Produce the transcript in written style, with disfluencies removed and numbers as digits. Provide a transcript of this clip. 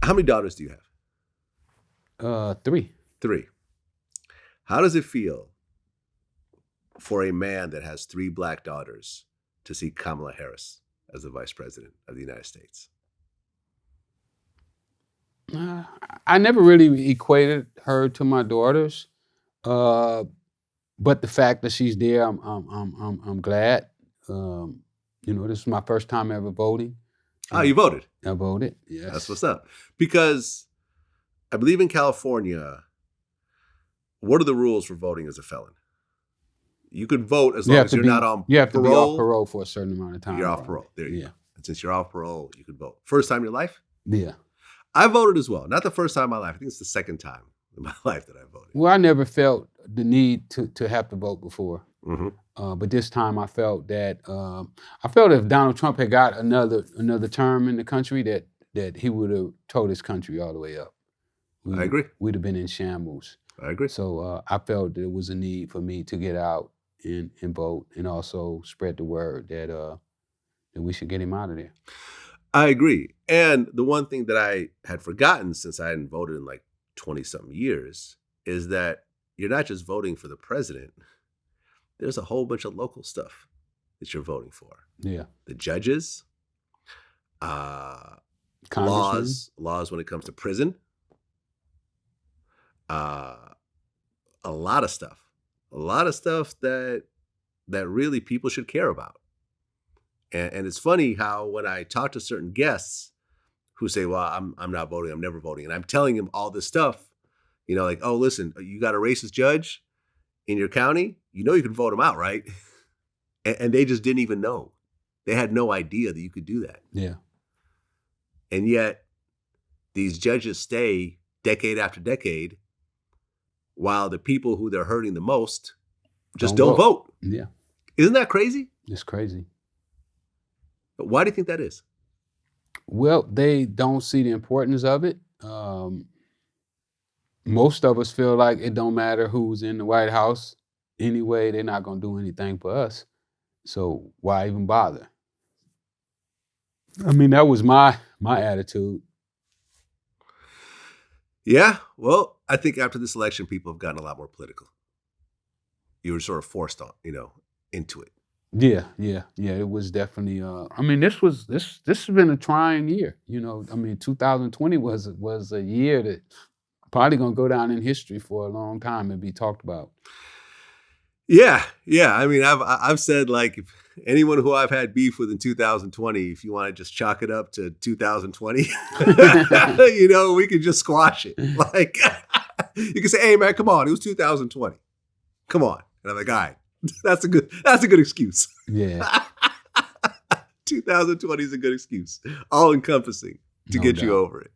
How many daughters do you have? 3. 3. How does it feel for a man that has 3 black daughters to see Kamala Harris as the vice president of the United States? I never really equated her to my daughters, but the fact that she's there, I'm glad. This is my first time ever voting. Oh, you voted? I voted. Yes, that's what's up. Because I believe in California, what are the rules for voting as a felon? You could vote as long as you're not on parole. You have to be off parole for a certain amount of time. You're off parole. There you go. And since you're off parole, you could vote. First time in your life? Yeah. I voted as well. Not the first time in my life. I think it's the second time in my life that I voted. Well, I never felt the need to have to vote before. Mm-hmm. But this time I felt that if Donald Trump had got another term in the country, that he would have towed his country all the way up. I agree. We'd have been in shambles. I agree. So I felt there was a need for me to get out and vote, and also spread the word that we should get him out of there. I agree. And the one thing that I had forgotten, since I hadn't voted in like 20-something years, is that you're not just voting for the president. There's a whole bunch of local stuff that you're voting for. Yeah. The judges, laws when it comes to prison, a lot of stuff that really people should care about. And it's funny how when I talk to certain guests who say, well, I'm not voting, I'm never voting. And I'm telling them all this stuff, like, oh, listen, you got a racist judge in your county, you can vote him out, right? And they just didn't even know. They had no idea that you could do that. Yeah. And yet these judges stay decade after decade while the people who they're hurting the most just don't vote. Yeah. Isn't that crazy? It's crazy. But why do you think that is? Well, they don't see the importance of it. Most of us feel like it don't matter who's in the White House. Anyway, they're not going to do anything for us. So why even bother? I mean, that was my attitude. Yeah, well, I think after this election, people have gotten a lot more political. You were sort of forced on, into it. Yeah. It was definitely. This has been a trying year. 2020 was a year that probably gonna go down in history for a long time and be talked about. Yeah. I mean, I've said, like, if anyone who I've had beef with in 2020, if you want to just chalk it up to 2020, we could just squash it. Like, you can say, hey man, come on, it was 2020. Come on. And I'm like, all right, that's a good excuse. Yeah. 2020 is a good excuse. All encompassing to get you over it.